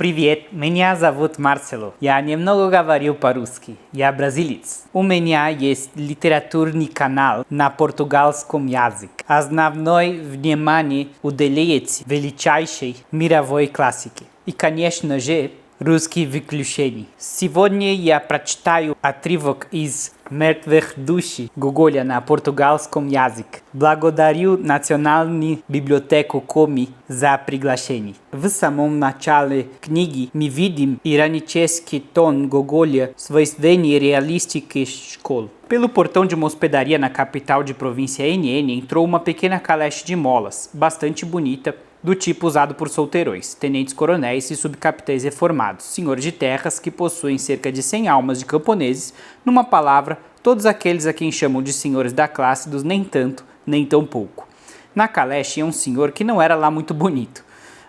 Привет, меня зовут Marcelo. Я немного говорю по-русски. Я бразилец. У меня есть литературный канал на португальском языке. Основное внимание уделяется величайшей мировой классике. И, конечно же, русские выключения. Сегодня я прочитаю отрывок из «Мертвых души» Гоголя на португальском языке. Благодарю Национальную библиотеку Коми за приглашение. В самом начале книги мы видим иронический тон Гоголя, свойственный реалистике школы. Pelo portão de uma hospedaria na capital de província NN entrou uma pequena caleche de molas, bastante bonita, do tipo usado por solteirões, tenentes-coronéis e subcapitães reformados, senhores de terras que possuem cerca de 100 almas de camponeses, numa palavra, todos aqueles a quem chamam de senhores da classe dos nem tanto, nem tão pouco. Na caleche ia um senhor que não era lá muito bonito,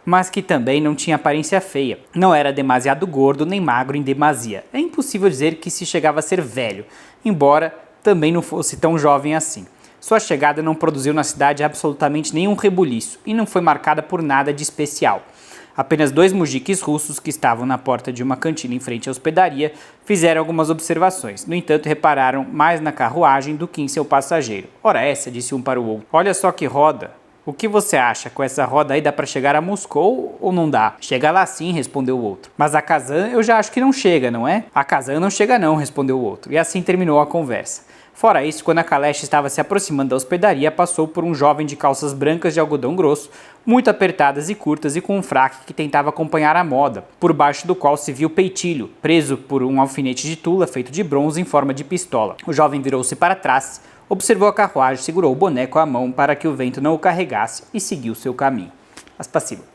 mas que também não tinha aparência feia. Não era demasiado gordo nem magro em demasia. É impossível dizer que se chegava a ser velho, embora também não fosse tão jovem assim. Sua chegada não produziu na cidade absolutamente nenhum rebuliço e não foi marcada por nada de especial. Apenas dois mujiques russos que estavam na porta de uma cantina em frente à hospedaria fizeram algumas observações. No entanto, repararam mais na carruagem do que em seu passageiro. Ora essa, disse um para o outro. Olha só que roda. O que você acha? Com essa roda aí dá para chegar a Moscou ou não dá? Chega lá sim, respondeu o outro. Mas a Kazan eu já acho que não chega, não é? A Kazan não chega não, respondeu o outro. E assim terminou a conversa. Fora isso, quando a caleche estava se aproximando da hospedaria, passou por um jovem de calças brancas de algodão grosso, muito apertadas e curtas e com um fraque que tentava acompanhar a moda, por baixo do qual se viu o peitilho, preso por um alfinete de tula feito de bronze em forma de pistola. O jovem virou-se para trás, observou a carruagem, segurou o boneco à mão para que o vento não o carregasse e seguiu seu caminho. Спасибо.